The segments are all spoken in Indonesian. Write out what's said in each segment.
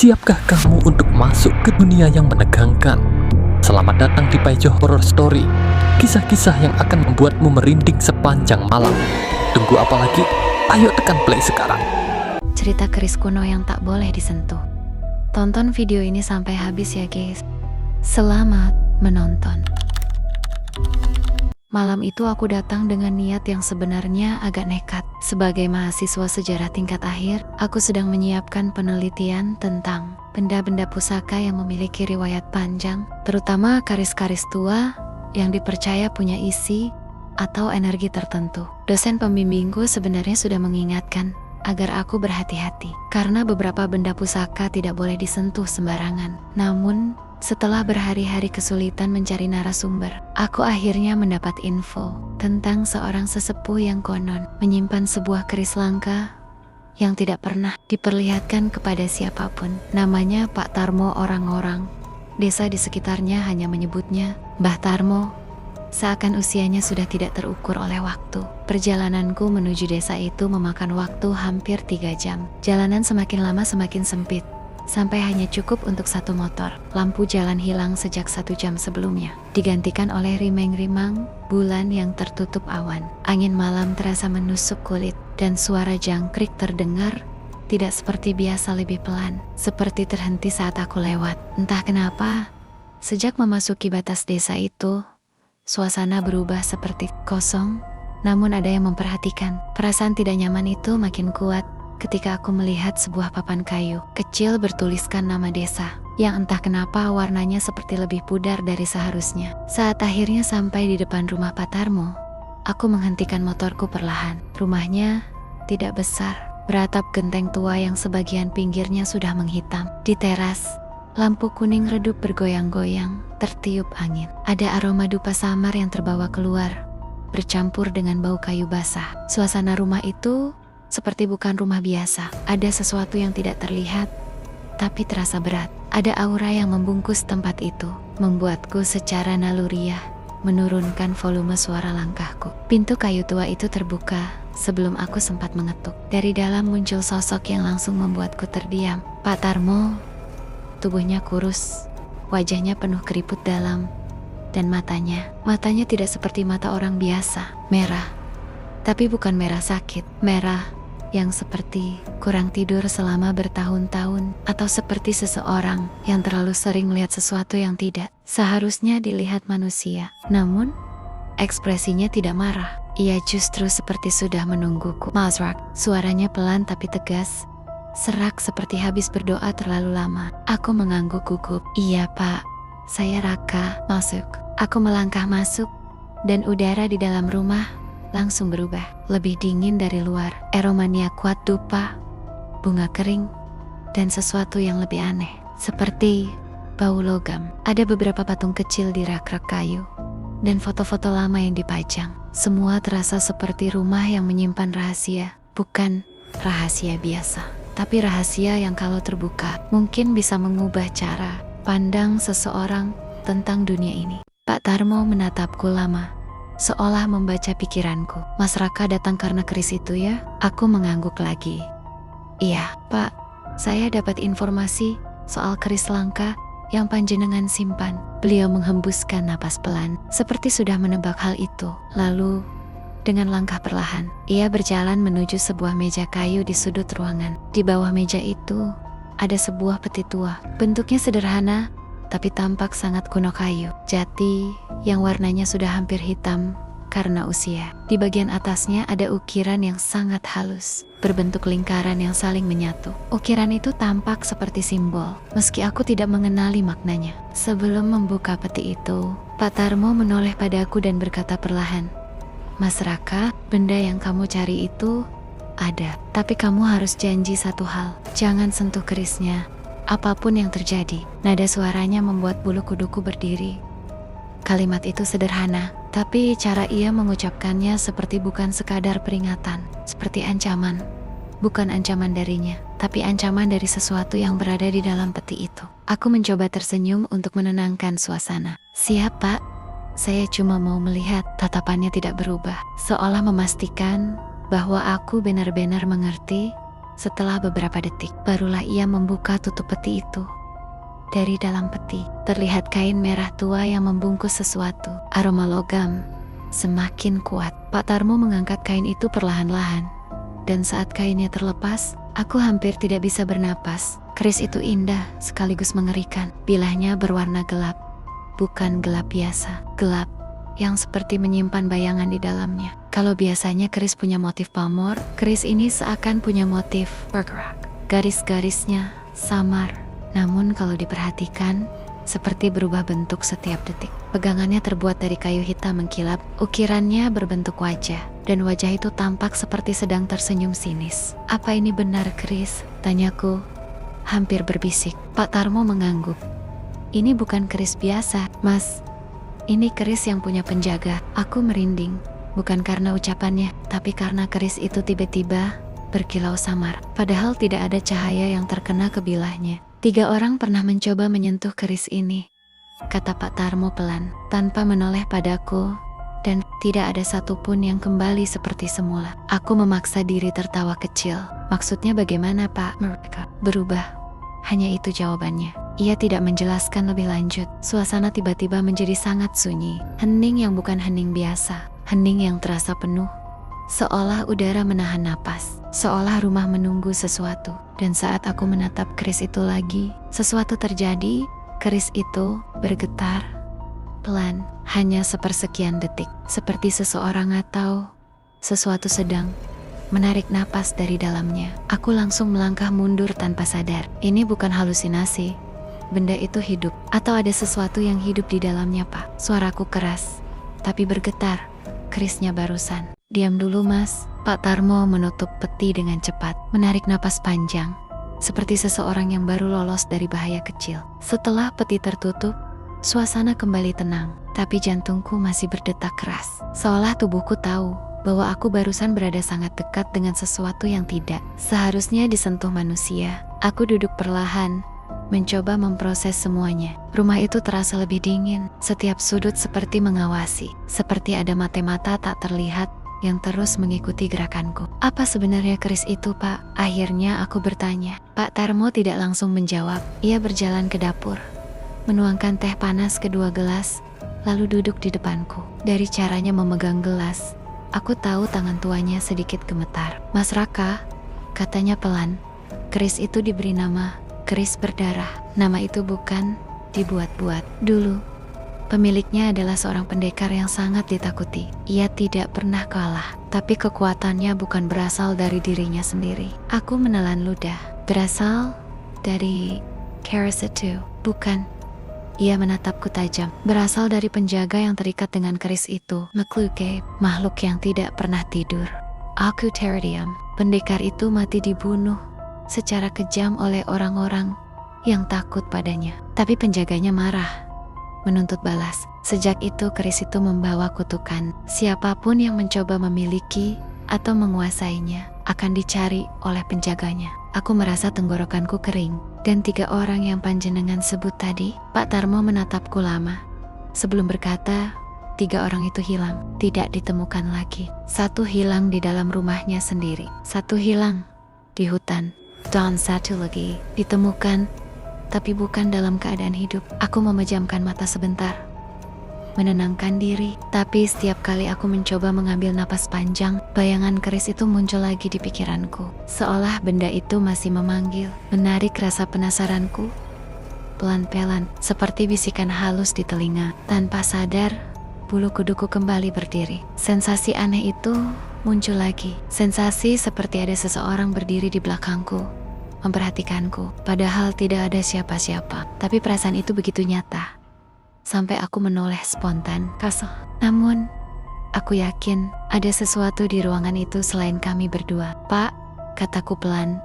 Siapkah kamu untuk masuk ke dunia yang menegangkan? Selamat datang di Paijo Horror Story, kisah-kisah yang akan membuatmu merinding sepanjang malam. Tunggu apa lagi? Ayo tekan play sekarang. Cerita keris kuno yang tak boleh disentuh. Tonton video ini sampai habis ya guys. Selamat menonton. Malam itu aku datang dengan niat yang sebenarnya agak nekat. Sebagai mahasiswa sejarah tingkat akhir, aku sedang menyiapkan penelitian tentang benda-benda pusaka yang memiliki riwayat panjang, terutama karis-karis tua yang dipercaya punya isi atau energi tertentu. Dosen pembimbingku sebenarnya sudah mengingatkan agar aku berhati-hati, karena beberapa benda pusaka tidak boleh disentuh sembarangan. Namun, setelah berhari-hari kesulitan mencari narasumber, aku akhirnya mendapat info tentang seorang sesepuh yang konon menyimpan sebuah keris langka yang tidak pernah diperlihatkan kepada siapapun. Namanya Pak Tarmo. Orang-orang desa di sekitarnya hanya menyebutnya Mbah Tarmo, seakan usianya sudah tidak terukur oleh waktu. Perjalananku menuju desa itu memakan waktu hampir 3 jam. Jalanan semakin lama semakin sempit, sampai hanya cukup untuk satu motor. Lampu jalan hilang sejak 1 jam sebelumnya, digantikan oleh rimeng-rimang bulan yang tertutup awan. Angin malam terasa menusuk kulit, dan suara jangkrik terdengar tidak seperti biasa, lebih pelan, seperti terhenti saat aku lewat. Entah kenapa, sejak memasuki batas desa itu, suasana berubah seperti kosong, namun ada yang memperhatikan. Perasaan tidak nyaman itu makin kuat ketika aku melihat sebuah papan kayu kecil bertuliskan nama desa, yang entah kenapa warnanya seperti lebih pudar dari seharusnya. Saat akhirnya sampai di depan rumah Pak Tarmo, aku menghentikan motorku perlahan. Rumahnya tidak besar, beratap genteng tua yang sebagian pinggirnya sudah menghitam. Di teras, lampu kuning redup bergoyang-goyang, tertiup angin. Ada aroma dupa samar yang terbawa keluar, bercampur dengan bau kayu basah. Suasana rumah itu seperti bukan rumah biasa. Ada sesuatu yang tidak terlihat, tapi terasa berat. Ada aura yang membungkus tempat itu, membuatku secara naluriah menurunkan volume suara langkahku. Pintu kayu tua itu terbuka sebelum aku sempat mengetuk. Dari dalam muncul sosok yang langsung membuatku terdiam. Pak Tarmo, tubuhnya kurus, wajahnya penuh keriput dalam, dan matanya tidak seperti mata orang biasa. Merah, tapi bukan merah sakit. Merah yang seperti kurang tidur selama bertahun-tahun, atau seperti seseorang yang terlalu sering melihat sesuatu yang tidak seharusnya dilihat manusia. Namun, ekspresinya tidak marah. Ia justru seperti sudah menungguku. Mazrak, suaranya pelan tapi tegas, serak seperti habis berdoa terlalu lama. Aku mengangguk gugup. Iya Pak, saya Raka. Masuk. Aku melangkah masuk, dan udara di dalam rumah langsung berubah, lebih dingin dari luar. Aromanya kuat dupa, bunga kering, dan sesuatu yang lebih aneh, seperti bau logam. Ada beberapa patung kecil di rak-rak kayu, dan foto-foto lama yang dipajang. Semua terasa seperti rumah yang menyimpan rahasia. Bukan rahasia biasa, tapi rahasia yang kalau terbuka, mungkin bisa mengubah cara pandang seseorang tentang dunia ini. Pak Tarmo menatapku lama, seolah membaca pikiranku. Mas Raka datang karena keris itu ya? Aku mengangguk lagi. Iya, Pak. Saya dapat informasi soal keris langka yang panjenengan simpan. Beliau menghembuskan napas pelan, seperti sudah menebak hal itu. Lalu, dengan langkah perlahan, ia berjalan menuju sebuah meja kayu di sudut ruangan. Di bawah meja itu, ada sebuah peti tua. Bentuknya sederhana, tapi tampak sangat kuno, kayu jati yang warnanya sudah hampir hitam karena usia. Di bagian atasnya ada ukiran yang sangat halus, berbentuk lingkaran yang saling menyatu. Ukiran itu tampak seperti simbol, meski aku tidak mengenali maknanya. Sebelum membuka peti itu, Pak Tarmo menoleh padaku dan berkata perlahan, Mas Raka, benda yang kamu cari itu ada, tapi kamu harus janji satu hal, jangan sentuh kerisnya, apapun yang terjadi. Nada suaranya membuat bulu kuduku berdiri. Kalimat itu sederhana, tapi cara ia mengucapkannya seperti bukan sekadar peringatan, seperti ancaman. Bukan ancaman darinya, tapi ancaman dari sesuatu yang berada di dalam peti itu. Aku mencoba tersenyum untuk menenangkan suasana. Siap Pak, saya cuma mau melihat. Tatapannya tidak berubah, seolah memastikan bahwa aku benar-benar mengerti Setelah beberapa detik, barulah ia membuka tutup peti itu. Dari dalam peti, terlihat kain merah tua yang membungkus sesuatu. Aroma logam semakin kuat. Pak Tarmo mengangkat kain itu perlahan-lahan. Dan saat kainnya terlepas, aku hampir tidak bisa bernapas. Keris itu indah sekaligus mengerikan. Bilahnya berwarna gelap. Bukan gelap biasa. Gelap yang seperti menyimpan bayangan di dalamnya. Kalau biasanya keris punya motif pamor, keris ini seakan punya motif bergerak. Garis-garisnya samar. Namun kalau diperhatikan, seperti berubah bentuk setiap detik. Pegangannya terbuat dari kayu hitam mengkilap, ukirannya berbentuk wajah, dan wajah itu tampak seperti sedang tersenyum sinis. Apa ini benar keris? Tanyaku, hampir berbisik. Pak Tarmo mengangguk. Ini bukan keris biasa, Mas. Ini keris yang punya penjaga. Aku merinding, bukan karena ucapannya, tapi karena keris itu tiba-tiba berkilau samar. Padahal tidak ada cahaya yang terkena ke bilahnya. 3 orang pernah mencoba menyentuh keris ini, kata Pak Tarmo pelan, tanpa menoleh padaku, dan tidak ada satupun yang kembali seperti semula. Aku memaksa diri tertawa kecil. Maksudnya bagaimana, Pak? Mereka berubah. Hanya itu jawabannya. Ia tidak menjelaskan lebih lanjut. Suasana tiba-tiba menjadi sangat sunyi. Hening yang bukan hening biasa. Hening yang terasa penuh. Seolah udara menahan napas. Seolah rumah menunggu sesuatu. Dan saat aku menatap keris itu lagi, sesuatu terjadi. Keris itu bergetar pelan, hanya sepersekian detik. Seperti seseorang atau sesuatu sedang menarik napas dari dalamnya. Aku langsung melangkah mundur tanpa sadar. Ini bukan halusinasi. Benda itu hidup. Atau ada sesuatu yang hidup di dalamnya, Pak. Suaraku keras, tapi bergetar. Kerisnya barusan. Diam dulu, Mas. Pak Tarmo menutup peti dengan cepat, menarik napas panjang, seperti seseorang yang baru lolos dari bahaya kecil. Setelah peti tertutup, suasana kembali tenang, tapi jantungku masih berdetak keras. Seolah tubuhku tahu bahwa aku barusan berada sangat dekat dengan sesuatu yang tidak seharusnya disentuh manusia. Aku duduk perlahan, mencoba memproses semuanya. Rumah itu terasa lebih dingin, setiap sudut seperti mengawasi, seperti ada mata-mata tak terlihat yang terus mengikuti gerakanku. Apa sebenarnya keris itu, Pak? Akhirnya aku bertanya. Pak Tarmo tidak langsung menjawab. Ia berjalan ke dapur, menuangkan teh panas ke 2 gelas, lalu duduk di depanku. Dari caranya memegang gelas, aku tahu tangan tuanya sedikit gemetar. Mas Raka, katanya pelan, keris itu diberi nama keris berdarah. Nama itu bukan dibuat-buat. Dulu, pemiliknya adalah seorang pendekar yang sangat ditakuti. Ia tidak pernah kalah, tapi kekuatannya bukan berasal dari dirinya sendiri. Aku menelan ludah. Berasal dari keris itu? Bukan. Ia menatapku tajam. Berasal dari penjaga yang terikat dengan keris itu. Makhluk makhluk yang tidak pernah tidur. Aku terdiam. Pendekar itu mati dibunuh secara kejam oleh orang-orang yang takut padanya. Tapi penjaganya marah, menuntut balas. Sejak itu keris itu membawa kutukan. Siapapun yang mencoba memiliki atau menguasainya akan dicari oleh penjaganya. Aku merasa tenggorokanku kering. Dan 3 orang yang panjenengan sebut tadi, Pak Tarmo menatapku lama. Sebelum berkata, 3 orang itu hilang, tidak ditemukan lagi. 1 hilang di dalam rumahnya sendiri, 1 hilang di hutan, dan 1 lagi ditemukan tapi bukan dalam keadaan hidup. Aku memejamkan mata sebentar, menenangkan diri. Tapi setiap kali aku mencoba mengambil napas panjang, bayangan keris itu muncul lagi di pikiranku. Seolah benda itu masih memanggil, menarik rasa penasaranku. Pelan-pelan, seperti bisikan halus di telinga. Tanpa sadar, bulu kuduku kembali berdiri. Sensasi aneh itu muncul lagi. Sensasi seperti ada seseorang berdiri di belakangku, memperhatikanku, padahal tidak ada siapa-siapa. Tapi perasaan itu begitu nyata, sampai aku menoleh spontan. Namun, aku yakin ada sesuatu di ruangan itu selain kami berdua. Pak, kataku pelan.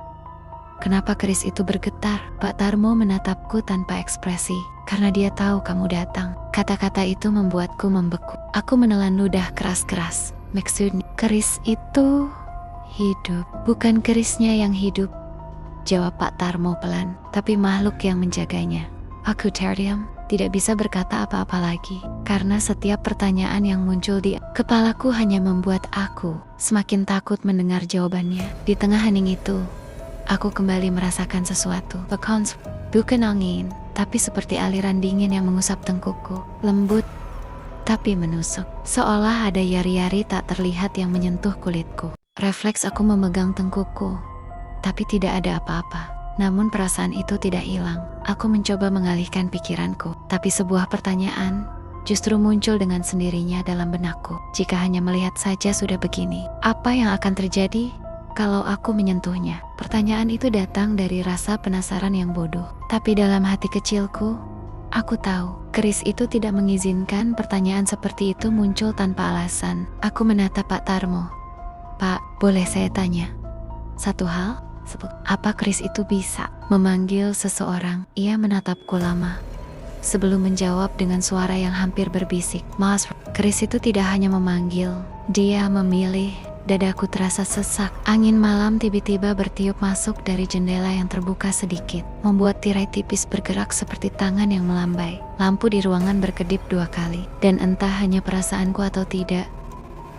Kenapa keris itu bergetar? Pak Tarmo menatapku tanpa ekspresi, karena dia tahu kamu datang. Kata-kata itu membuatku membeku. Aku menelan ludah keras-keras. Maksudnya, keris itu hidup. Bukan kerisnya yang hidup, jawab Pak Tarmo pelan, tapi makhluk yang menjaganya. Aku terdiam, tidak bisa berkata apa-apa lagi, karena setiap pertanyaan yang muncul di kepalaku hanya membuat aku semakin takut mendengar jawabannya. Di tengah hening itu, Aku kembali merasakan sesuatu. Bukan angin, tapi seperti aliran dingin yang mengusap tengkukku. Lembut, tapi menusuk. Seolah ada yari-yari tak terlihat yang menyentuh kulitku. Refleks aku memegang tengkukku, tapi tidak ada apa-apa. Namun perasaan itu tidak hilang. Aku mencoba mengalihkan pikiranku, tapi sebuah pertanyaan justru muncul dengan sendirinya dalam benakku. Jika hanya melihat saja sudah begini, apa yang akan terjadi kalau aku menyentuhnya? Pertanyaan itu datang dari rasa penasaran yang bodoh. Tapi dalam hati kecilku, aku tahu, keris itu tidak mengizinkan pertanyaan seperti itu muncul tanpa alasan. Aku menatap Pak Tarmo. Pak, boleh saya tanya satu hal? Apa keris itu bisa memanggil seseorang? Ia menatapku lama sebelum menjawab dengan suara yang hampir berbisik. Mas, keris itu tidak hanya memanggil, dia memilih. Dadaku terasa sesak. Angin malam tiba-tiba bertiup masuk dari jendela yang terbuka sedikit, membuat tirai tipis bergerak seperti tangan yang melambai. Lampu di ruangan berkedip 2 kali, dan entah hanya perasaanku atau tidak,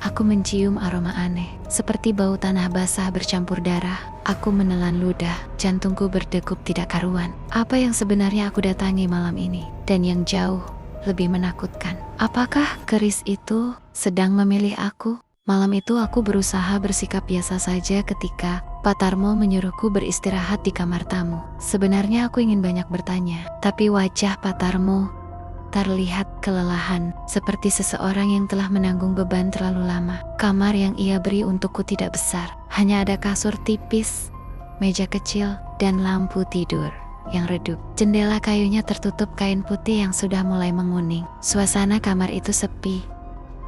aku mencium aroma aneh, seperti bau tanah basah bercampur darah. Aku menelan ludah, jantungku berdegup tidak karuan. Apa yang sebenarnya aku datangi malam ini? Dan yang jauh lebih menakutkan, apakah keris itu sedang memilih aku? Malam itu aku berusaha bersikap biasa saja ketika Pak Tarmo menyuruhku beristirahat di kamar tamu. Sebenarnya aku ingin banyak bertanya, tapi wajah Pak Tarmo terlihat kelelahan, seperti seseorang yang telah menanggung beban terlalu lama. Kamar yang ia beri untukku tidak besar, hanya ada kasur tipis, meja kecil, dan lampu tidur yang redup. Jendela kayunya tertutup kain putih yang sudah mulai menguning. Suasana kamar itu sepi,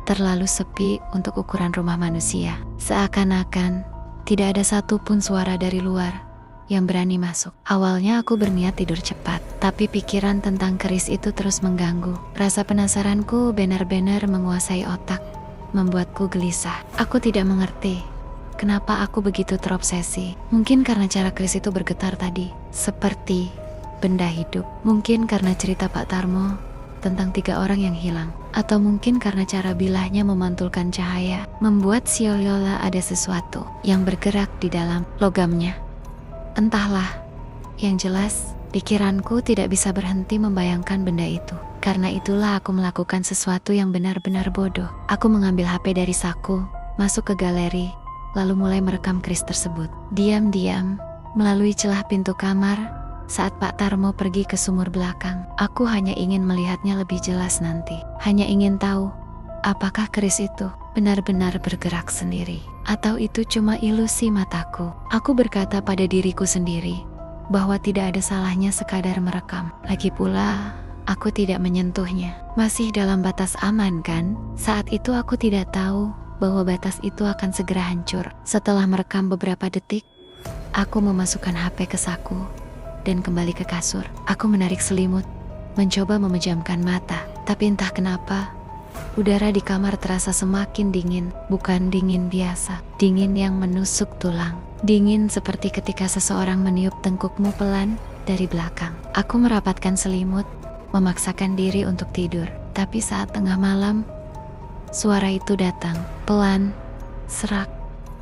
terlalu sepi untuk ukuran rumah manusia. Seakan-akan tidak ada satupun suara dari luar yang berani masuk. Awalnya aku berniat tidur cepat, tapi pikiran tentang keris itu terus mengganggu. Rasa penasaranku benar-benar menguasai otak, membuatku gelisah. Aku tidak mengerti kenapa aku begitu terobsesi. Mungkin karena cara keris itu bergetar tadi, seperti benda hidup. Mungkin karena cerita Pak Tarmo tentang 3 orang yang hilang. Atau mungkin karena cara bilahnya memantulkan cahaya, membuat seolah-olah ada sesuatu yang bergerak di dalam logamnya. Entahlah, yang jelas pikiranku tidak bisa berhenti membayangkan benda itu. Karena itulah aku melakukan sesuatu yang benar-benar bodoh. Aku mengambil HP dari saku, masuk ke galeri, lalu mulai merekam keris tersebut. Diam-diam, melalui celah pintu kamar, saat Pak Tarmo pergi ke sumur belakang. Aku hanya ingin melihatnya lebih jelas nanti. Hanya ingin tahu, apakah keris itu benar-benar bergerak sendiri, atau itu cuma ilusi mataku. Aku berkata pada diriku sendiri bahwa tidak ada salahnya sekadar merekam. Lagi pula, aku tidak menyentuhnya. Masih dalam batas aman kan? Saat itu aku tidak tahu bahwa batas itu akan segera hancur. Setelah merekam beberapa detik, aku memasukkan HP ke saku dan kembali ke kasur. Aku menarik selimut, mencoba memejamkan mata, tapi entah kenapa udara di kamar terasa semakin dingin. Bukan dingin biasa, dingin yang menusuk tulang. Dingin seperti ketika seseorang meniup tengkukmu pelan dari belakang. Aku merapatkan selimut, memaksakan diri untuk tidur. Tapi saat tengah malam, suara itu datang, pelan, serak,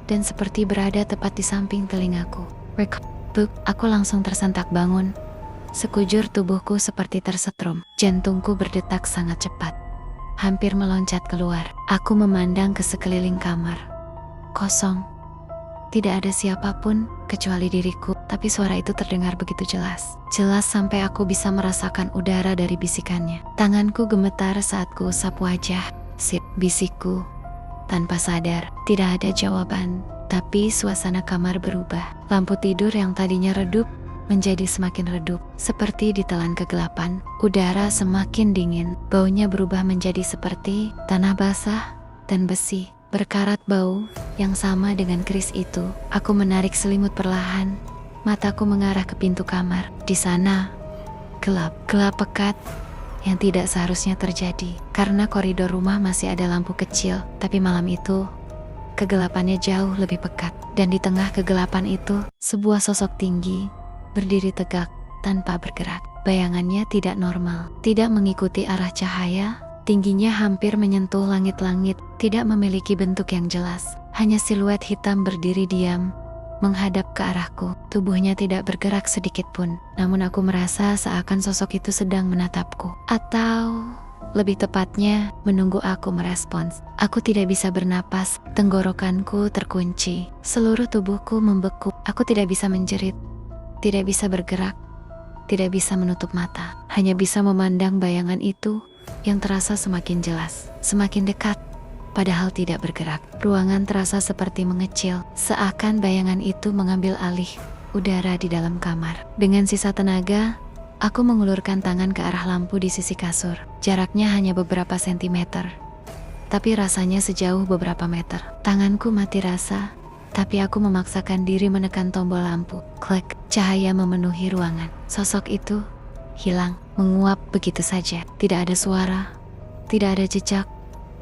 dan seperti berada tepat di samping telingaku. Aku langsung tersentak bangun. Sekujur tubuhku seperti tersetrum. Jantungku berdetak sangat cepat, hampir meloncat keluar. Aku memandang ke sekeliling kamar. Kosong. Tidak ada siapapun kecuali diriku, tapi suara itu terdengar begitu jelas. Jelas sampai aku bisa merasakan udara dari bisikannya. Tanganku gemetar saat kuusap wajah. Sip, bisikku. Tanpa sadar, tidak ada jawaban. Tapi suasana kamar berubah. Lampu tidur yang tadinya redup menjadi semakin redup, seperti ditelan kegelapan. Udara semakin dingin, baunya berubah menjadi seperti tanah basah dan besi, berkarat bau yang sama dengan keris itu. Aku menarik selimut perlahan, mataku mengarah ke pintu kamar. Di sana, gelap pekat yang tidak seharusnya terjadi, karena koridor rumah masih ada lampu kecil. Tapi malam itu, kegelapannya jauh lebih pekat, dan di tengah kegelapan itu, sebuah sosok tinggi berdiri tegak tanpa bergerak. Bayangannya tidak normal, tidak mengikuti arah cahaya. Tingginya hampir menyentuh langit-langit, tidak memiliki bentuk yang jelas. Hanya siluet hitam berdiri diam menghadap ke arahku. Tubuhnya tidak bergerak sedikit pun, namun aku merasa seakan sosok itu sedang menatapku. Atau lebih tepatnya, menunggu aku merespons. Aku tidak bisa bernapas, tenggorokanku terkunci, seluruh tubuhku membeku. Aku tidak bisa menjerit, tidak bisa bergerak, tidak bisa menutup mata. Hanya bisa memandang bayangan itu yang terasa semakin jelas, semakin dekat, padahal tidak bergerak. Ruangan terasa seperti mengecil, seakan bayangan itu mengambil alih udara di dalam kamar. Dengan sisa tenaga, aku mengulurkan tangan ke arah lampu di sisi kasur. Jaraknya hanya beberapa sentimeter, tapi rasanya sejauh beberapa meter. Tanganku mati rasa, tapi aku memaksakan diri menekan tombol lampu. Klik, cahaya memenuhi ruangan. Sosok itu hilang, menguap begitu saja. Tidak ada suara, tidak ada jejak,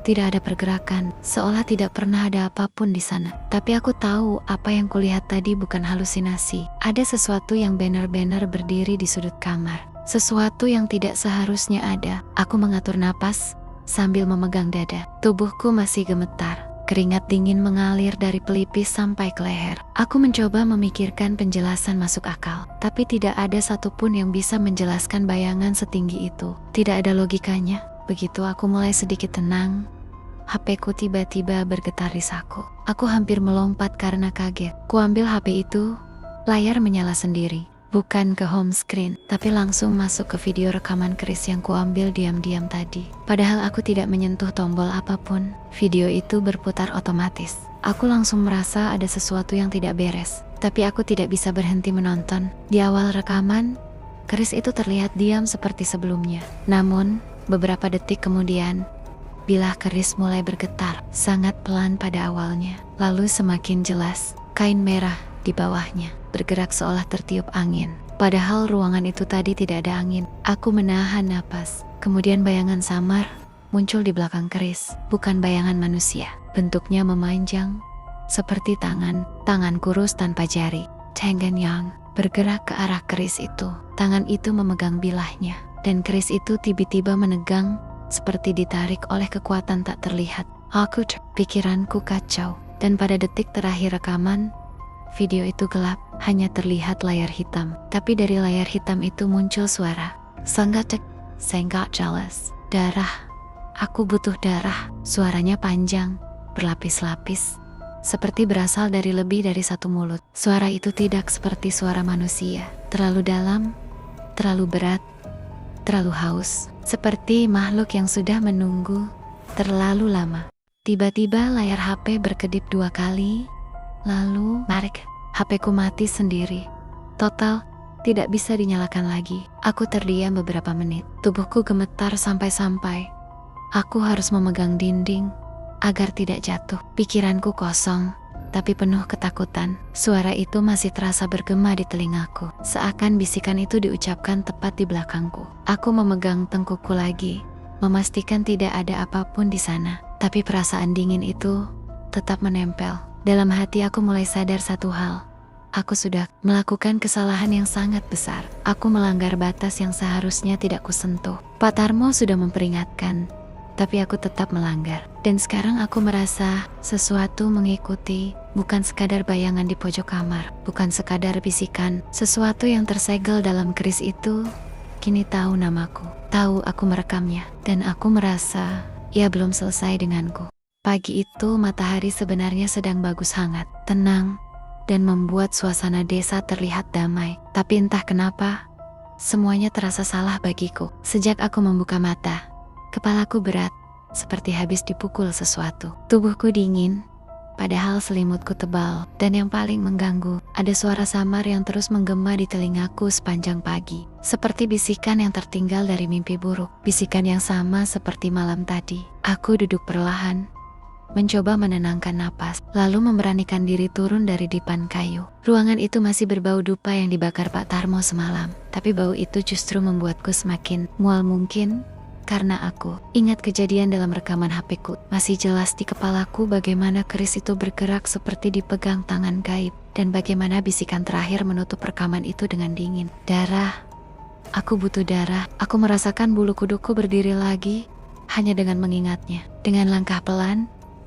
tidak ada pergerakan, seolah tidak pernah ada apapun di sana. Tapi aku tahu apa yang kulihat tadi bukan halusinasi. Ada sesuatu yang benar-benar berdiri di sudut kamar. Sesuatu yang tidak seharusnya ada. Aku mengatur napas sambil memegang dada. Tubuhku masih gemetar. Keringat dingin mengalir dari pelipis sampai ke leher. Aku mencoba memikirkan penjelasan masuk akal, tapi tidak ada satupun yang bisa menjelaskan bayangan setinggi itu. Tidak ada logikanya. Begitu aku mulai sedikit tenang, HP-ku tiba-tiba bergetar di saku. Aku hampir melompat karena kaget. Kuambil HP itu, layar menyala sendiri. Bukan ke home screen, tapi langsung masuk ke video rekaman keris yang kuambil diam-diam tadi. Padahal aku tidak menyentuh tombol apapun, video itu berputar otomatis. Aku langsung merasa ada sesuatu yang tidak beres, tapi aku tidak bisa berhenti menonton. Di awal rekaman, keris itu terlihat diam seperti sebelumnya. Namun, beberapa detik kemudian, bilah keris mulai bergetar, sangat pelan pada awalnya. Lalu semakin jelas, kain merah di bawahnya bergerak seolah tertiup angin. Padahal ruangan itu tadi tidak ada angin. Aku menahan napas. Kemudian bayangan samar muncul di belakang keris. Bukan bayangan manusia. Bentuknya memanjang, seperti tangan kurus tanpa jari. Tengen Yang bergerak ke arah keris itu. Tangan itu memegang bilahnya. Dan keris itu tiba-tiba menegang, seperti ditarik oleh kekuatan tak terlihat. Pikiranku kacau. Dan pada detik terakhir rekaman, video itu gelap, hanya terlihat layar hitam. Tapi dari layar hitam itu muncul suara. Sangat jelas. Darah. Aku butuh darah. Suaranya panjang, berlapis-lapis, seperti berasal dari lebih dari satu mulut. Suara itu tidak seperti suara manusia. Terlalu dalam, terlalu berat, terlalu haus. Seperti makhluk yang sudah menunggu terlalu lama. Tiba-tiba layar HP berkedip 2 kali. Lalu, HP-ku mati sendiri. Total, tidak bisa dinyalakan lagi. Aku terdiam beberapa menit. Tubuhku gemetar sampai-sampai aku harus memegang dinding agar tidak jatuh. Pikiranku kosong, tapi penuh ketakutan. Suara itu masih terasa bergema di telingaku. Seakan bisikan itu diucapkan tepat di belakangku. Aku memegang tengkukku lagi, memastikan tidak ada apapun di sana. Tapi perasaan dingin itu tetap menempel. Dalam hati aku mulai sadar satu hal. Aku sudah melakukan kesalahan yang sangat besar. Aku melanggar batas yang seharusnya tidak kusentuh. Pak Tarmo sudah memperingatkan, tapi aku tetap melanggar. Dan sekarang aku merasa sesuatu mengikuti, bukan sekadar bayangan di pojok kamar, bukan sekadar bisikan. Sesuatu yang tersegel dalam keris itu kini tahu namaku, tahu aku merekamnya, dan aku merasa ia belum selesai denganku. Pagi itu matahari sebenarnya sedang bagus hangat, tenang, dan membuat suasana desa terlihat damai. Tapi entah kenapa, semuanya terasa salah bagiku. Sejak aku membuka mata, kepalaku berat, seperti habis dipukul sesuatu. Tubuhku dingin, padahal selimutku tebal. Dan yang paling mengganggu, ada suara samar yang terus menggema di telingaku sepanjang pagi. Seperti bisikan yang tertinggal dari mimpi buruk. Bisikan yang sama seperti malam tadi. Aku duduk perlahan, mencoba menenangkan napas, lalu memberanikan diri turun dari dipan kayu. Ruangan itu masih berbau dupa yang dibakar Pak Tarmo semalam. Tapi bau itu justru membuatku semakin mual. Mungkin karena aku ingat kejadian dalam rekaman HP-ku. Masih jelas di kepalaku bagaimana keris itu bergerak seperti dipegang tangan gaib. Dan bagaimana bisikan terakhir menutup rekaman itu dengan dingin. Darah. Aku butuh darah. Aku merasakan bulu kuduku berdiri lagi hanya dengan mengingatnya. Dengan langkah pelan,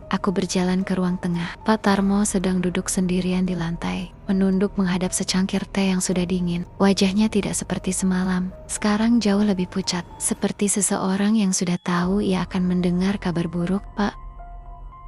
Aku berjalan ke ruang tengah. Pak Tarmo sedang duduk sendirian di lantai, menunduk menghadap secangkir teh yang sudah dingin. Wajahnya tidak seperti semalam. Sekarang jauh lebih pucat, seperti seseorang yang sudah tahu ia akan mendengar kabar buruk. Pak,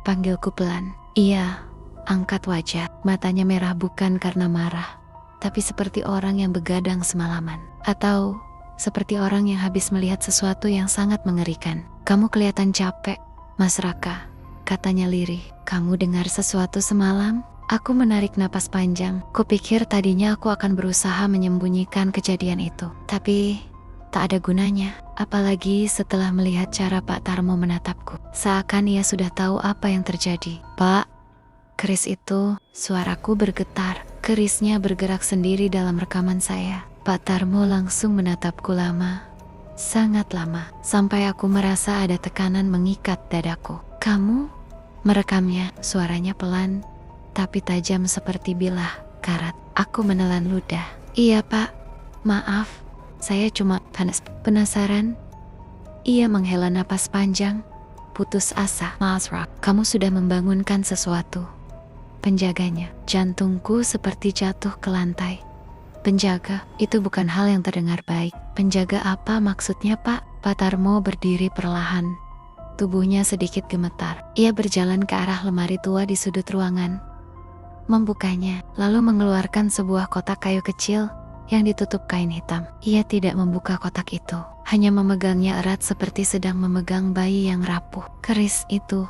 panggilku pelan. Iya, angkat wajah. Matanya merah bukan karena marah, tapi seperti orang yang begadang semalaman. Atau seperti orang yang habis melihat sesuatu yang sangat mengerikan. Kamu kelihatan capek, Mas Raka, katanya lirih. Kamu dengar sesuatu semalam? Aku menarik napas panjang. Kupikir tadinya aku akan berusaha menyembunyikan kejadian itu. Tapi tak ada gunanya. Apalagi setelah melihat cara Pak Tarmo menatapku. Seakan ia sudah tahu apa yang terjadi. Pak, keris itu, suaraku bergetar. Kerisnya bergerak sendiri dalam rekaman saya. Pak Tarmo langsung menatapku lama. Sangat lama. Sampai aku merasa ada tekanan mengikat dadaku. Kamu merekamnya? Suaranya pelan, tapi tajam seperti bilah karat. Aku menelan ludah. Iya Pak, maaf. Saya cuma penasaran. Ia menghela napas panjang, putus asa. Mazra, kamu sudah membangunkan sesuatu. Penjaganya. Jantungku seperti jatuh ke lantai. Penjaga, itu bukan hal yang terdengar baik. Penjaga apa maksudnya Pak? Pak Tarmo berdiri perlahan. Tubuhnya sedikit gemetar. Ia berjalan ke arah lemari tua di sudut ruangan, membukanya, lalu mengeluarkan sebuah kotak kayu kecil yang ditutup kain hitam. Ia tidak membuka kotak itu, hanya memegangnya erat seperti sedang memegang bayi yang rapuh. Keris itu,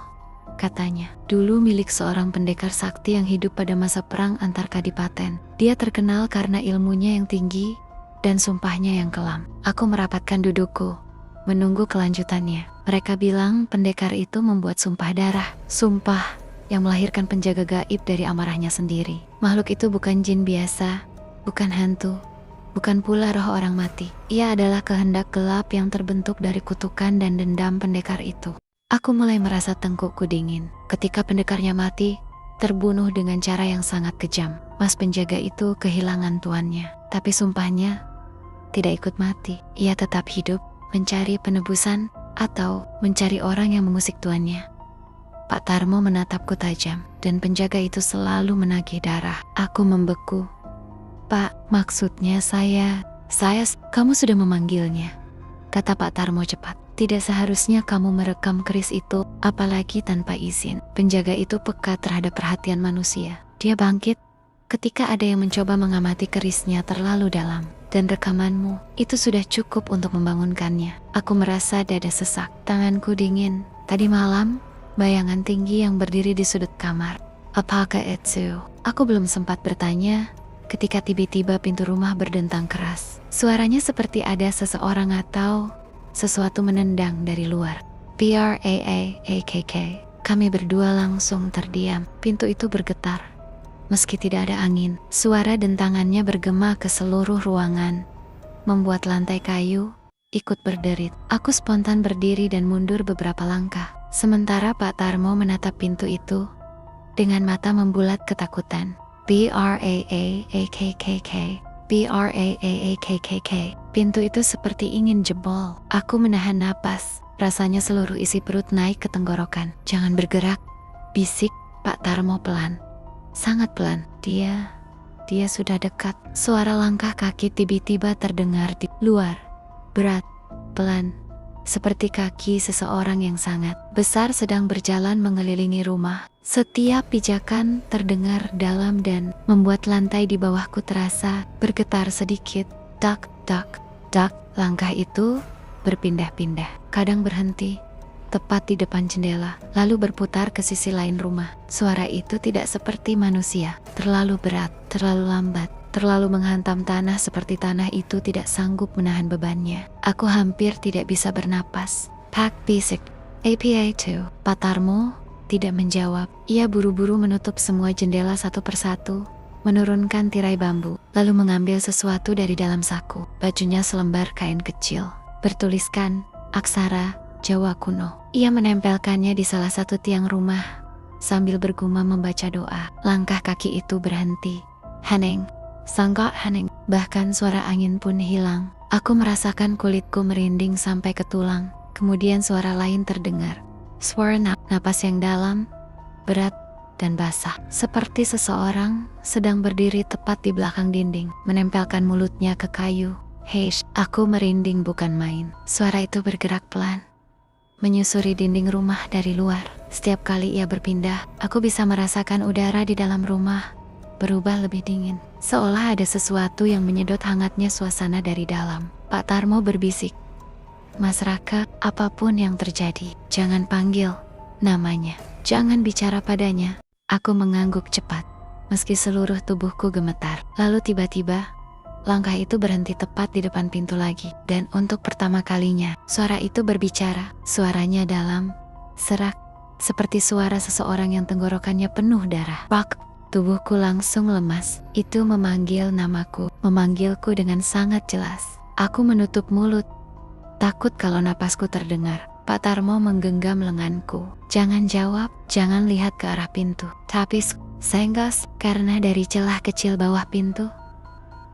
katanya, dulu milik seorang pendekar sakti yang hidup pada masa perang antar kadipaten. Dia terkenal karena ilmunya yang tinggi dan sumpahnya yang kelam. Aku merapatkan dudukku, menunggu kelanjutannya. Mereka bilang pendekar itu membuat sumpah darah. Sumpah yang melahirkan penjaga gaib dari amarahnya sendiri. Makhluk itu bukan jin biasa, bukan hantu, bukan pula roh orang mati. Ia adalah kehendak gelap yang terbentuk dari kutukan dan dendam pendekar itu. Aku mulai merasa tengkukku dingin. Ketika pendekarnya mati, terbunuh dengan cara yang sangat kejam. Mas penjaga itu kehilangan tuannya, tapi sumpahnya tidak ikut mati. Ia tetap hidup, mencari penebusan atau mencari orang yang mengusik tuannya. Pak Tarmo menatapku tajam, dan penjaga itu selalu menagih darah. Aku membeku. Pak, maksudnya kamu sudah memanggilnya, kata Pak Tarmo cepat. Tidak seharusnya kamu merekam keris itu, apalagi tanpa izin. Penjaga itu peka terhadap perhatian manusia. Dia bangkit ketika ada yang mencoba mengamati kerisnya terlalu dalam. Dan rekamanmu, itu sudah cukup untuk membangunkannya. Aku merasa dada sesak, tanganku dingin. Tadi malam, bayangan tinggi yang berdiri di sudut kamar. Apakah itu? Aku belum sempat bertanya ketika tiba-tiba pintu rumah berdentang keras. Suaranya seperti ada seseorang atau sesuatu menendang dari luar. P-R-A-A-K-K. Kami berdua langsung terdiam. Pintu itu bergetar. Meski tidak ada angin, suara dentangannya bergema ke seluruh ruangan, membuat lantai kayu ikut berderit. Aku spontan berdiri dan mundur beberapa langkah. Sementara Pak Tarmo menatap pintu itu dengan mata membulat ketakutan. B-R-A-A-K-K-K. B-R-A-A-K-K-K. Pintu itu seperti ingin jebol. Aku menahan napas. Rasanya seluruh isi perut naik ke tenggorokan. Jangan bergerak, bisik Pak Tarmo pelan. Sangat pelan. Dia sudah dekat. Suara langkah kaki tiba-tiba terdengar di luar. Berat, pelan, seperti kaki seseorang yang sangat besar sedang berjalan mengelilingi rumah. Setiap pijakan terdengar dalam dan membuat lantai di bawahku terasa bergetar sedikit. Dak, dak, dak. Langkah itu berpindah-pindah. Kadang berhenti tepat di depan jendela, lalu berputar ke sisi lain rumah. Suara itu tidak seperti manusia, terlalu berat, terlalu lambat, terlalu menghantam tanah seperti tanah itu tidak sanggup menahan bebannya. Aku hampir tidak bisa bernapas. Pak bisik, APA2. Pak Tarmo tidak menjawab. Ia buru-buru menutup semua jendela satu persatu, menurunkan tirai bambu, lalu mengambil sesuatu dari dalam saku. Bajunya selembar kain kecil, bertuliskan aksara Jawa kuno. Ia menempelkannya di salah satu tiang rumah sambil bergumam membaca doa. Langkah kaki itu berhenti. Hening, sangat hening. Bahkan suara angin pun hilang. Aku merasakan kulitku merinding sampai ke tulang. Kemudian suara lain terdengar. Suara napas yang dalam, berat dan basah. Seperti seseorang sedang berdiri tepat di belakang dinding, menempelkan mulutnya ke kayu. Heish, aku merinding bukan main. Suara itu bergerak pelan, menyusuri dinding rumah dari luar. Setiap kali ia berpindah, aku bisa merasakan udara di dalam rumah berubah lebih dingin. Seolah ada sesuatu yang menyedot hangatnya suasana dari dalam. Pak Tarmo berbisik, "Mas Raka, apapun yang terjadi, jangan panggil namanya. Jangan bicara padanya." Aku mengangguk cepat, meski seluruh tubuhku gemetar. Lalu tiba-tiba, langkah itu berhenti tepat di depan pintu lagi. Dan untuk pertama kalinya, suara itu berbicara. Suaranya dalam, serak, seperti suara seseorang yang tenggorokannya penuh darah. Pak, tubuhku langsung lemas. Itu memanggil namaku, memanggilku dengan sangat jelas. Aku menutup mulut, takut kalau napasku terdengar. Pak Tarmo menggenggam lenganku. "Jangan jawab, jangan lihat ke arah pintu." Tapi senggas, karena dari celah kecil bawah pintu,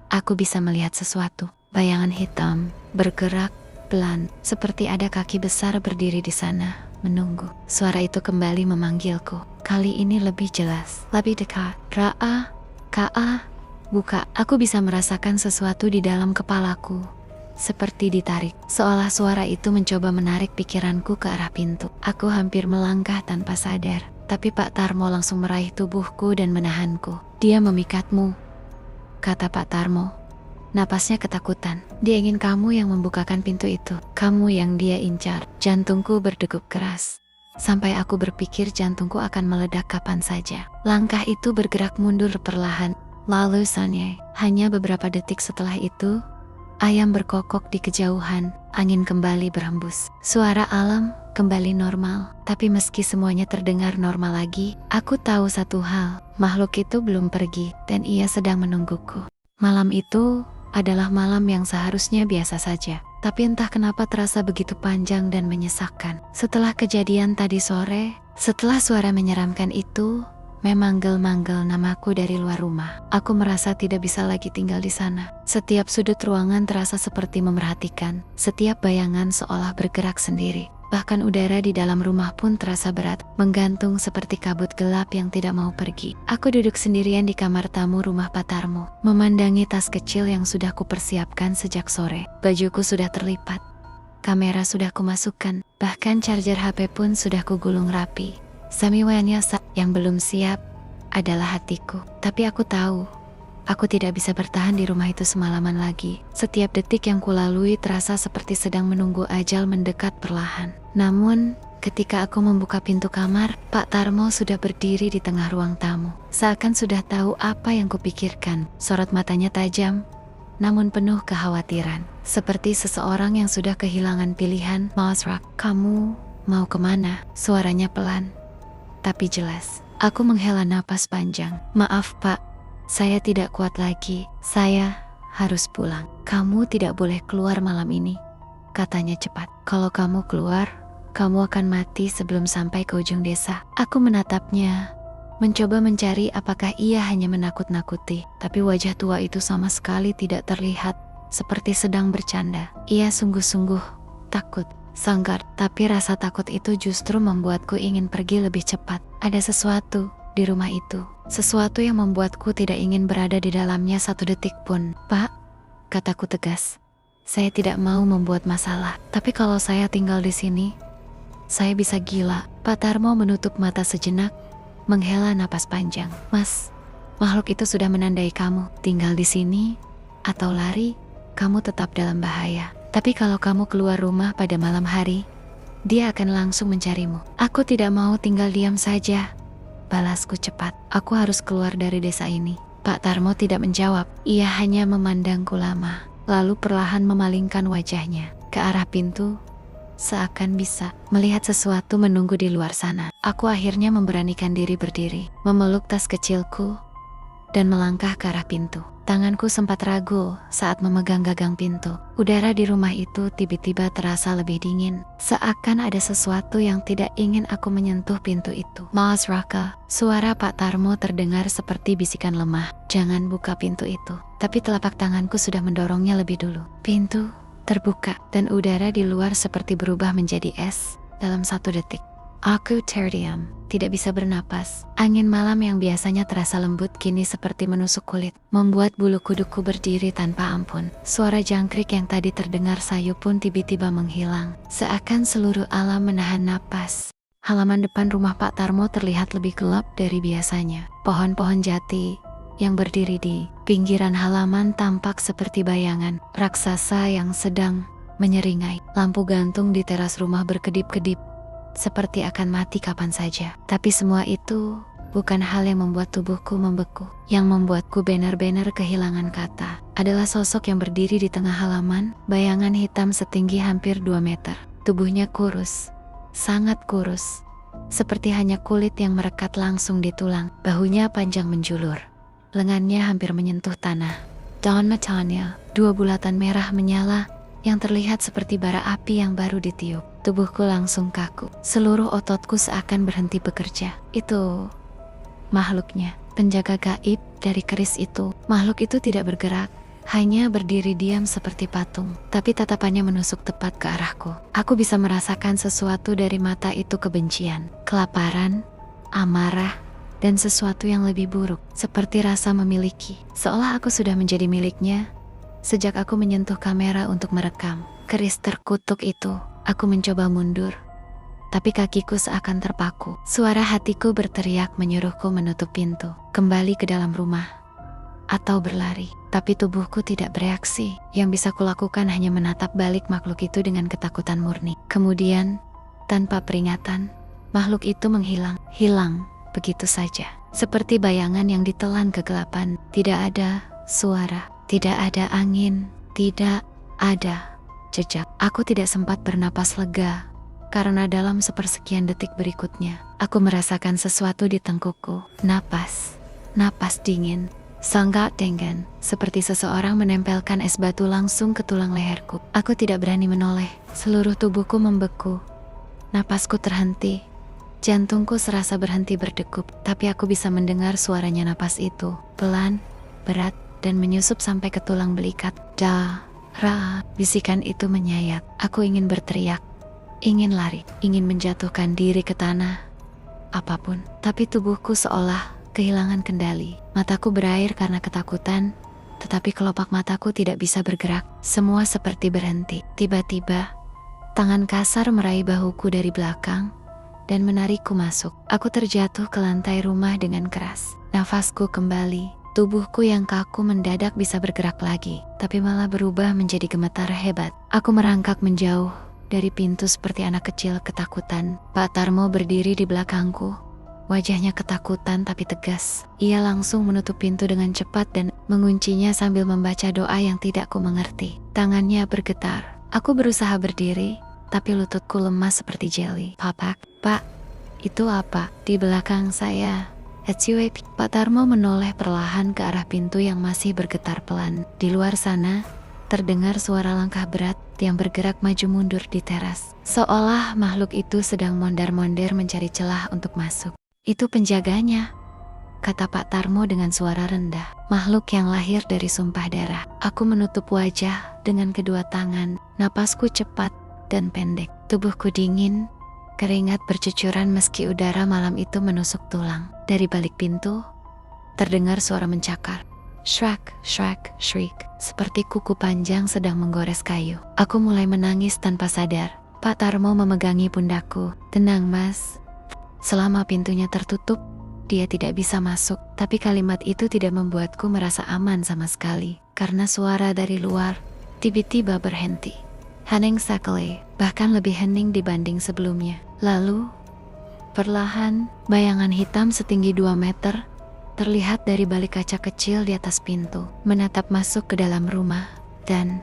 aku bisa melihat sesuatu. Bayangan hitam bergerak pelan, seperti ada kaki besar berdiri di sana, menunggu. Suara itu kembali memanggilku. Kali ini lebih jelas, lebih dekat. "Ra'a, Ka'a, buka." Aku bisa merasakan sesuatu di dalam kepalaku, seperti ditarik. Seolah suara itu mencoba menarik pikiranku ke arah pintu. Aku hampir melangkah tanpa sadar, tapi Pak Tarmo langsung meraih tubuhku dan menahanku. "Dia memikatmu," kata Pak Tarmo. Napasnya ketakutan. "Dia ingin kamu yang membukakan pintu itu. Kamu yang dia incar." Jantungku berdegup keras, sampai aku berpikir jantungku akan meledak kapan saja. Langkah itu bergerak mundur perlahan. Lalu Sanye, hanya beberapa detik setelah itu, ayam berkokok di kejauhan. Angin kembali berhembus. Suara alam kembali normal. Tapi meski semuanya terdengar normal lagi, aku tahu satu hal. Makhluk itu belum pergi, dan ia sedang menungguku. Malam itu adalah malam yang seharusnya biasa saja, tapi entah kenapa terasa begitu panjang dan menyesakkan. Setelah kejadian tadi sore, setelah suara menyeramkan itu memanggil-manggil namaku dari luar rumah, aku merasa tidak bisa lagi tinggal di sana. Setiap sudut ruangan terasa seperti memerhatikan, setiap bayangan seolah bergerak sendiri. Bahkan udara di dalam rumah pun terasa berat, menggantung seperti kabut gelap yang tidak mau pergi. Aku duduk sendirian di kamar tamu rumah Pak Tarmo, memandangi tas kecil yang sudah kupersiapkan sejak sore. Bajuku sudah terlipat, kamera sudah kumasukkan, bahkan charger HP pun sudah kugulung rapi. Samiwanya yang belum siap adalah hatiku. Tapi aku tahu, aku tidak bisa bertahan di rumah itu semalaman lagi. Setiap detik yang kulalui terasa seperti sedang menunggu ajal mendekat perlahan. Namun, ketika aku membuka pintu kamar, Pak Tarmo sudah berdiri di tengah ruang tamu. Seakan sudah tahu apa yang kupikirkan. Sorot matanya tajam, namun penuh kekhawatiran. Seperti seseorang yang sudah kehilangan pilihan. "Mas Rak, kamu mau kemana?" Suaranya pelan, tapi jelas. Aku menghela napas panjang. "Maaf Pak, saya tidak kuat lagi. Saya harus pulang." "Kamu tidak boleh keluar malam ini," katanya cepat. "Kalau kamu keluar, kamu akan mati sebelum sampai ke ujung desa." Aku menatapnya, mencoba mencari apakah ia hanya menakut-nakuti. Tapi wajah tua itu sama sekali tidak terlihat, seperti sedang bercanda. Ia sungguh-sungguh takut, sanggar. Tapi rasa takut itu justru membuatku ingin pergi lebih cepat. Ada sesuatu di rumah itu, sesuatu yang membuatku tidak ingin berada di dalamnya satu detik pun. "Pak," kataku tegas, "saya tidak mau membuat masalah. Tapi kalau saya tinggal di sini, saya bisa gila." Pak Tarmo menutup mata sejenak, menghela napas panjang. "Mas, makhluk itu sudah menandai kamu. Tinggal di sini atau lari, kamu tetap dalam bahaya. Tapi kalau kamu keluar rumah pada malam hari, dia akan langsung mencarimu." "Aku tidak mau tinggal diam saja," balasku cepat. "Aku harus keluar dari desa ini." Pak Tarmo tidak menjawab. Ia hanya memandangku lama, lalu perlahan memalingkan wajahnya ke arah pintu, seakan bisa melihat sesuatu menunggu di luar sana. Aku akhirnya memberanikan diri berdiri, memeluk tas kecilku, dan melangkah ke arah pintu. Tanganku sempat ragu saat memegang gagang pintu. Udara di rumah itu tiba-tiba terasa lebih dingin, seakan ada sesuatu yang tidak ingin aku menyentuh pintu itu. "Mas Raka," suara Pak Tarmo terdengar seperti bisikan lemah. "Jangan buka pintu itu." Tapi telapak tanganku sudah mendorongnya lebih dulu. Pintu terbuka, dan udara di luar seperti berubah menjadi es dalam satu detik. Aku terdiam, tidak bisa bernapas. Angin malam yang biasanya terasa lembut kini seperti menusuk kulit, membuat bulu kuduku berdiri tanpa ampun. Suara jangkrik yang tadi terdengar sayu pun tiba-tiba menghilang, seakan seluruh alam menahan napas. Halaman depan rumah Pak Tarmo terlihat lebih gelap dari biasanya. Pohon-pohon jati yang berdiri di pinggiran halaman tampak seperti bayangan raksasa yang sedang menyeringai. Lampu gantung di teras rumah berkedip-kedip, seperti akan mati kapan saja. Tapi semua itu bukan hal yang membuat tubuhku membeku. Yang membuatku benar-benar kehilangan kata adalah sosok yang berdiri di tengah halaman, bayangan hitam setinggi hampir 2 meter. Tubuhnya kurus, sangat kurus, seperti hanya kulit yang merekat langsung di tulang. Bahunya panjang menjulur, lengannya hampir menyentuh tanah. Daun matanya, 2 bulatan merah menyala yang terlihat seperti bara api yang baru ditiup. Tubuhku langsung kaku, seluruh ototku seakan berhenti bekerja. Itu makhluknya, penjaga gaib dari keris itu. Makhluk itu tidak bergerak, hanya berdiri diam seperti patung, tapi tatapannya menusuk tepat ke arahku. Aku bisa merasakan sesuatu dari mata itu: kebencian, kelaparan, amarah, dan sesuatu yang lebih buruk, seperti rasa memiliki. Seolah aku sudah menjadi miliknya sejak aku menyentuh kamera untuk merekam keris terkutuk itu. Aku mencoba mundur, tapi kakiku seakan terpaku. Suara hatiku berteriak menyuruhku menutup pintu, kembali ke dalam rumah, atau berlari. Tapi tubuhku tidak bereaksi. Yang bisa kulakukan hanya menatap balik makhluk itu dengan ketakutan murni. Kemudian, tanpa peringatan, makhluk itu menghilang. Hilang begitu saja, seperti bayangan yang ditelan kegelapan. Tidak ada suara, tidak ada angin, tidak ada jejak. Aku tidak sempat bernapas lega, karena dalam sepersekian detik berikutnya, aku merasakan sesuatu di tengkukku. Napas dingin, sangat dingin, seperti seseorang menempelkan es batu langsung ke tulang leherku. Aku tidak berani menoleh, seluruh tubuhku membeku. Napasku terhenti, jantungku serasa berhenti berdegup. Tapi aku bisa mendengar suaranya napas itu, pelan, berat, dan menyusup sampai ke tulang belikat. Bisikan itu menyayat. Aku ingin berteriak, ingin lari, ingin menjatuhkan diri ke tanah, apapun. Tapi tubuhku seolah kehilangan kendali. Mataku berair karena ketakutan, tetapi kelopak mataku tidak bisa bergerak. Semua seperti berhenti. Tiba-tiba, tangan kasar meraih bahuku dari belakang dan menarikku masuk. Aku terjatuh ke lantai rumah dengan keras. Nafasku kembali. Tubuhku yang kaku mendadak bisa bergerak lagi, tapi malah berubah menjadi gemetar hebat. Aku merangkak menjauh dari pintu seperti anak kecil ketakutan. Pak Tarmo berdiri di belakangku, wajahnya ketakutan tapi tegas. Ia langsung menutup pintu dengan cepat dan menguncinya sambil membaca doa yang tidak ku mengerti. Tangannya bergetar. Aku berusaha berdiri, tapi lututku lemas seperti jeli. Pak, itu apa? Di belakang saya. Pak Tarmo menoleh perlahan ke arah pintu yang masih bergetar pelan. Di luar sana, terdengar suara langkah berat yang bergerak maju mundur di teras. Seolah makhluk itu sedang mondar-mondir mencari celah untuk masuk. Itu penjaganya, kata Pak Tarmo dengan suara rendah. Makhluk yang lahir dari sumpah darah. Aku menutup wajah dengan kedua tangan. Napasku cepat dan pendek. Tubuhku dingin, keringat bercucuran meski udara malam itu menusuk tulang. Dari balik pintu, terdengar suara mencakar. Shrak, shrak, shriek. Seperti kuku panjang sedang menggores kayu. Aku mulai menangis tanpa sadar. Pak Tarmo memegangi pundakku. Tenang mas, selama pintunya tertutup, dia tidak bisa masuk. Tapi kalimat itu tidak membuatku merasa aman sama sekali. Karena suara dari luar tiba-tiba berhenti. Hening sekali, bahkan lebih hening dibanding sebelumnya. Lalu, perlahan, bayangan hitam setinggi 2 meter terlihat dari balik kaca kecil di atas pintu, menatap masuk ke dalam rumah, dan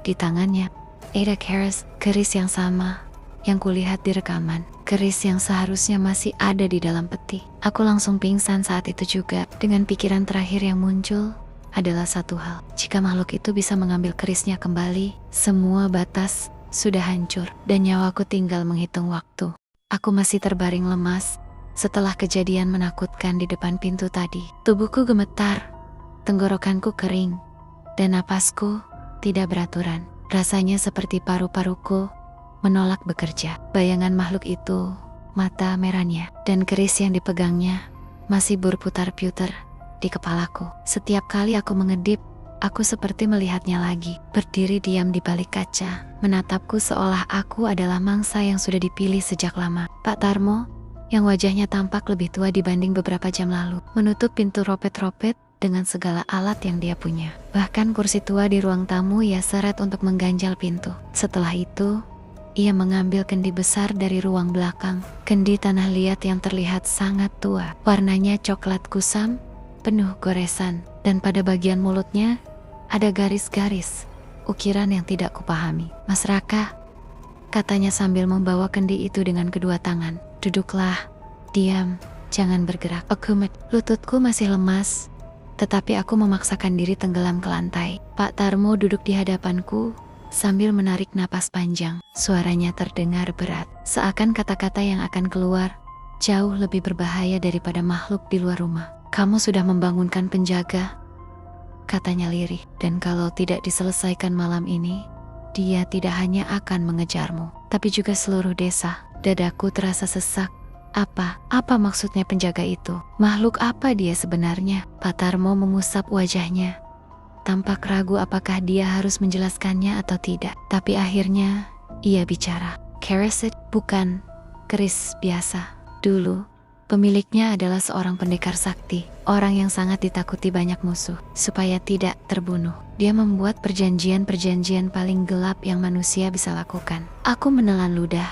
di tangannya ada keris yang sama yang kulihat di rekaman, keris yang seharusnya masih ada di dalam peti. Aku langsung pingsan saat itu juga. Dengan pikiran terakhir yang muncul adalah satu hal: jika makhluk itu bisa mengambil kerisnya kembali, semua batas sudah hancur dan nyawaku tinggal menghitung waktu. Aku masih terbaring lemas setelah kejadian menakutkan di depan pintu tadi. Tubuhku gemetar, tenggorokanku kering, dan napasku tidak beraturan. Rasanya seperti paru-paruku menolak bekerja. Bayangan makhluk itu mata merahnya, dan keris yang dipegangnya masih berputar-putar di kepalaku. Setiap kali aku mengedip, aku seperti melihatnya lagi, berdiri diam di balik kaca, menatapku seolah aku adalah mangsa yang sudah dipilih sejak lama. Pak Tarmo, yang wajahnya tampak lebih tua dibanding beberapa jam lalu, menutup pintu ropet-ropet dengan segala alat yang dia punya. Bahkan kursi tua di ruang tamu ia seret untuk mengganjal pintu. Setelah itu, ia mengambil kendi besar dari ruang belakang, kendi tanah liat yang terlihat sangat tua. Warnanya coklat kusam, penuh goresan, dan pada bagian mulutnya ada garis-garis, ukiran yang tidak kupahami. "Mas Raka," katanya sambil membawa kendi itu dengan kedua tangan. "Duduklah, diam, jangan bergerak." Lututku masih lemas, tetapi aku memaksakan diri tenggelam ke lantai. Pak Tarmo duduk di hadapanku sambil menarik napas panjang. Suaranya terdengar berat, seakan kata-kata yang akan keluar jauh lebih berbahaya daripada makhluk di luar rumah. "Kamu sudah membangunkan penjaga," katanya lirih, "dan kalau tidak diselesaikan malam ini, dia tidak hanya akan mengejarmu, tapi juga seluruh desa." Dadaku terasa sesak. Apa maksudnya penjaga itu? Makhluk apa dia sebenarnya? Pak Tarmo mengusap wajahnya, tampak ragu apakah dia harus menjelaskannya atau tidak. Tapi akhirnya ia bicara. "Keris, bukan keris biasa. Dulu, pemiliknya adalah seorang pendekar sakti, orang yang sangat ditakuti banyak musuh. Supaya tidak terbunuh, dia membuat perjanjian-perjanjian paling gelap yang manusia bisa lakukan." Aku menelan ludah,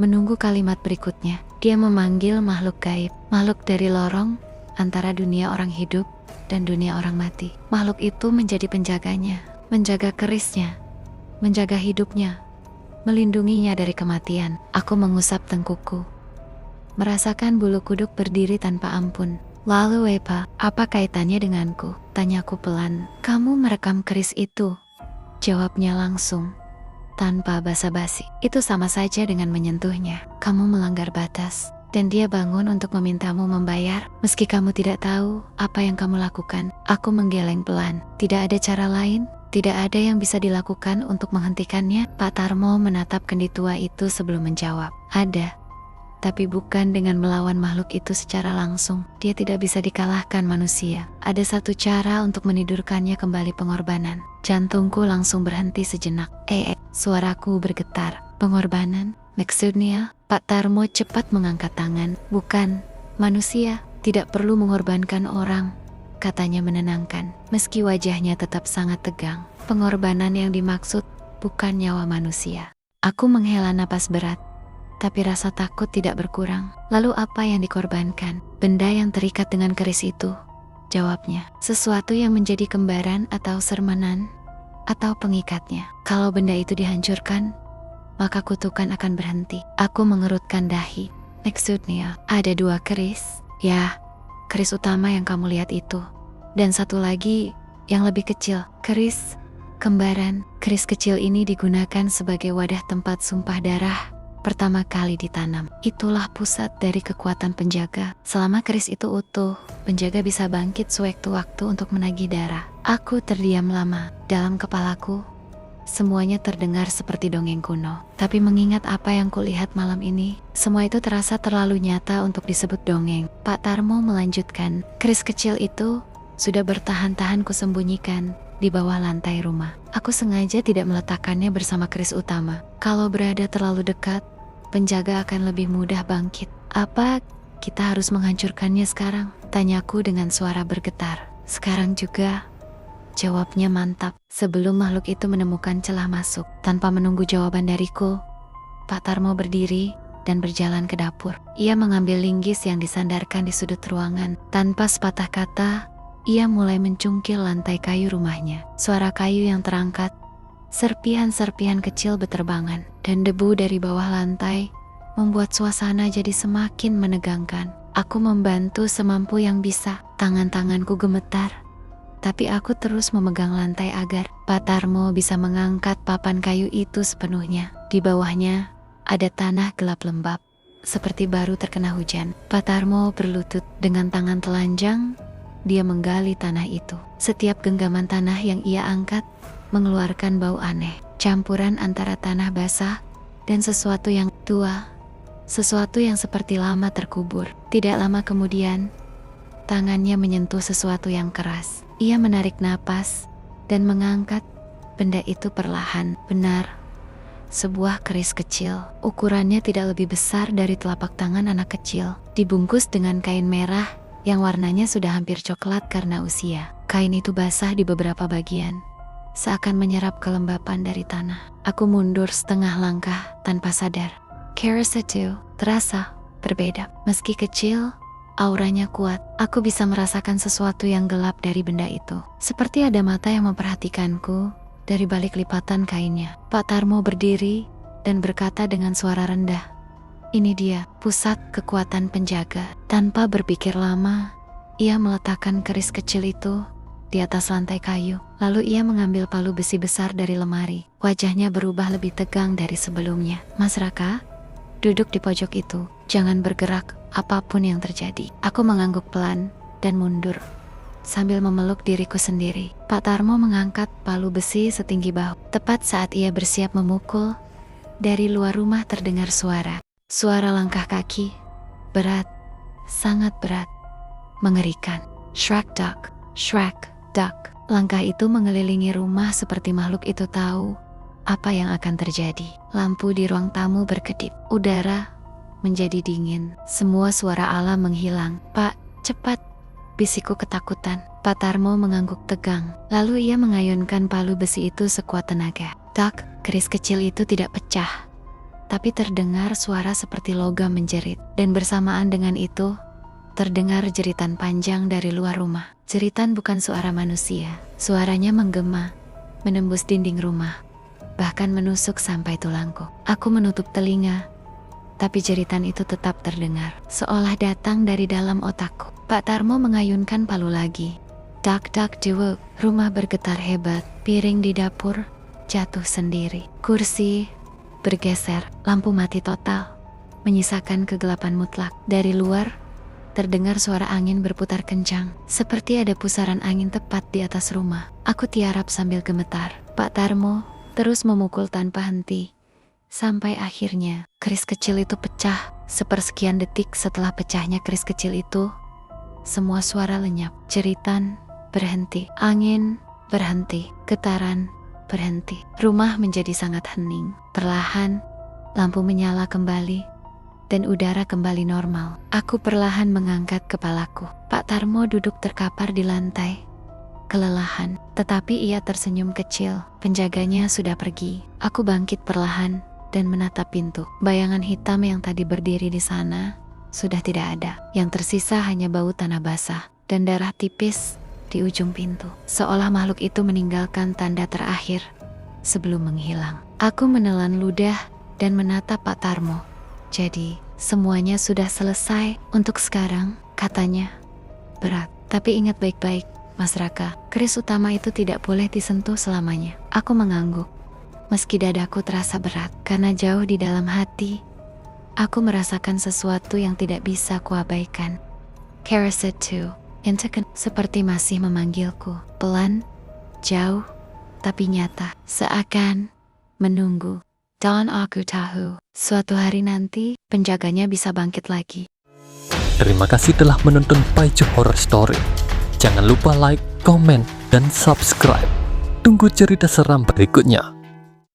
menunggu kalimat berikutnya. Dia memanggil makhluk gaib, makhluk dari lorong antara dunia orang hidup dan dunia orang mati. Makhluk itu menjadi penjaganya, menjaga kerisnya, menjaga hidupnya, melindunginya dari kematian. Aku mengusap tengkukku, merasakan bulu kuduk berdiri tanpa ampun. "Lalu apa kaitannya denganku?" tanyaku pelan. "Kamu merekam keris itu," jawabnya langsung, tanpa basa-basi. "Itu sama saja dengan menyentuhnya. Kamu melanggar batas, dan dia bangun untuk memintamu membayar, meski kamu tidak tahu apa yang kamu lakukan." Aku menggeleng pelan. Tidak ada cara lain, tidak ada yang bisa dilakukan untuk menghentikannya. Pak Tarmo menatap kendi tua itu sebelum menjawab. "Ada, tapi bukan dengan melawan makhluk itu secara langsung. Dia tidak bisa dikalahkan manusia. Ada satu cara untuk menidurkannya kembali, pengorbanan." Jantungku langsung berhenti sejenak. Suaraku bergetar. "Pengorbanan? Maksudnya?" Pak Tarmo cepat mengangkat tangan. "Bukan, manusia tidak perlu mengorbankan orang," katanya menenangkan, meski wajahnya tetap sangat tegang. "Pengorbanan yang dimaksud bukan nyawa manusia." Aku menghela napas berat, tapi rasa takut tidak berkurang. "Lalu apa yang dikorbankan?" "Benda yang terikat dengan keris itu," jawabnya. "Sesuatu yang menjadi kembaran atau sermenan, atau pengikatnya. Kalau benda itu dihancurkan, maka kutukan akan berhenti." Aku mengerutkan dahi. "Maksudnya ada dua keris?" "Ya, keris utama yang kamu lihat itu, dan satu lagi yang lebih kecil, keris kembaran." Keris kecil ini digunakan sebagai wadah tempat sumpah darah pertama kali ditanam. Itulah pusat dari kekuatan penjaga. Selama keris itu utuh, penjaga bisa bangkit sewaktu-waktu untuk menagih darah. Aku terdiam lama. Dalam kepalaku, semuanya terdengar seperti dongeng kuno. Tapi mengingat apa yang kulihat malam ini, semua itu terasa terlalu nyata untuk disebut dongeng. Pak Tarmo melanjutkan, "Keris kecil itu sudah bertahan-tahan kusembunyikan di bawah lantai rumah. Aku sengaja tidak meletakkannya bersama keris utama. Kalau berada terlalu dekat, penjaga akan lebih mudah bangkit." "Apa kita harus menghancurkannya sekarang?" tanyaku dengan suara bergetar. "Sekarang juga," jawabnya mantap, sebelum makhluk itu menemukan celah masuk. Tanpa menunggu jawaban dariku, Pak Tarmo berdiri dan berjalan ke dapur. Ia mengambil linggis yang disandarkan di sudut ruangan. Tanpa sepatah kata, ia mulai mencungkil lantai kayu rumahnya. Suara kayu yang terangkat, serpihan-serpihan kecil beterbangan, dan debu dari bawah lantai membuat suasana jadi semakin menegangkan. Aku membantu semampu yang bisa. Tangan-tanganku gemetar, tapi aku terus memegang lantai agar Pak Tarmo bisa mengangkat papan kayu itu sepenuhnya. Di bawahnya ada tanah gelap lembab, seperti baru terkena hujan. Pak Tarmo berlutut. Dengan tangan telanjang, dia menggali tanah itu. Setiap genggaman tanah yang ia angkat mengeluarkan bau aneh, campuran antara tanah basah dan sesuatu yang tua sesuatu yang seperti lama terkubur. Tidak lama kemudian, tangannya menyentuh sesuatu yang keras. Ia menarik napas dan mengangkat benda itu perlahan. Benar, sebuah keris kecil. Ukurannya tidak lebih besar dari telapak tangan anak kecil. Dibungkus dengan kain merah yang warnanya sudah hampir coklat karena usia. Kain itu basah di beberapa bagian, seakan menyerap kelembapan dari tanah. Aku mundur setengah langkah tanpa sadar. Keris itu terasa berbeda. Meski kecil, auranya kuat. Aku bisa merasakan sesuatu yang gelap dari benda itu. Seperti ada mata yang memperhatikanku dari balik lipatan kainnya. Pak Tarmo berdiri dan berkata dengan suara rendah, "Ini dia, pusat kekuatan penjaga." Tanpa berpikir lama, ia meletakkan keris kecil itu di atas lantai kayu. Lalu ia mengambil palu besi besar dari lemari. Wajahnya berubah lebih tegang dari sebelumnya. "Mas Raka, duduk di pojok itu. Jangan bergerak apapun yang terjadi." Aku mengangguk pelan dan mundur sambil memeluk diriku sendiri. Pak Tarmo mengangkat palu besi setinggi bahu. Tepat saat ia bersiap memukul, dari luar rumah terdengar suara. Suara langkah kaki, berat, sangat berat, mengerikan. Shrek duck, Shrek duck. Langkah itu mengelilingi rumah seperti makhluk itu tahu apa yang akan terjadi. Lampu di ruang tamu berkedip. Udara menjadi dingin. Semua suara alam menghilang. "Pak, cepat!" bisikku ketakutan. Pak Tarmo mengangguk tegang. Lalu ia mengayunkan palu besi itu sekuat tenaga. Tak, keris kecil itu tidak pecah, tapi terdengar suara seperti logam menjerit. Dan bersamaan dengan itu, terdengar jeritan panjang dari luar rumah. Jeritan bukan suara manusia. Suaranya menggema, menembus dinding rumah, bahkan menusuk sampai tulangku. Aku menutup telinga, tapi jeritan itu tetap terdengar, seolah datang dari dalam otakku. Pak Tarmo mengayunkan palu lagi. Dak dak dewek. Rumah bergetar hebat. Piring di dapur jatuh sendiri. Kursi bergeser. Lampu mati total, menyisakan kegelapan mutlak. Dari luar terdengar suara angin berputar kencang, seperti ada pusaran angin tepat di atas rumah. Aku tiarap sambil gemetar. Pak Tarmo terus memukul tanpa henti, sampai akhirnya keris kecil itu pecah. Sepersekian detik setelah pecahnya keris kecil itu, semua suara lenyap. Jeritan berhenti, angin berhenti, getaran berhenti. Rumah menjadi sangat hening. Perlahan, lampu menyala kembali, dan udara kembali normal. Aku perlahan mengangkat kepalaku. Pak Tarmo duduk terkapar di lantai, kelelahan. Tetapi ia tersenyum kecil. Penjaganya sudah pergi. Aku bangkit perlahan dan menatap pintu. Bayangan hitam yang tadi berdiri di sana sudah tidak ada. Yang tersisa hanya bau tanah basah dan darah tipis di ujung pintu. Seolah makhluk itu meninggalkan tanda terakhir sebelum menghilang. Aku menelan ludah dan menatap Pak Tarmo. "Jadi, semuanya sudah selesai untuk sekarang," katanya. "Berat, tapi ingat baik-baik, Mas Raka, keris utama itu tidak boleh disentuh selamanya." Aku mengangguk, meski dadaku terasa berat, karena jauh di dalam hati, aku merasakan sesuatu yang tidak bisa kuabaikan. Keris itu seperti masih memanggilku, pelan, jauh, tapi nyata, seakan menunggu. Dan aku tahu, suatu hari nanti penjaganya bisa bangkit lagi. Terima kasih telah menonton Paijo Horror Story. Jangan lupa like, komen, dan subscribe. Tunggu cerita seram berikutnya.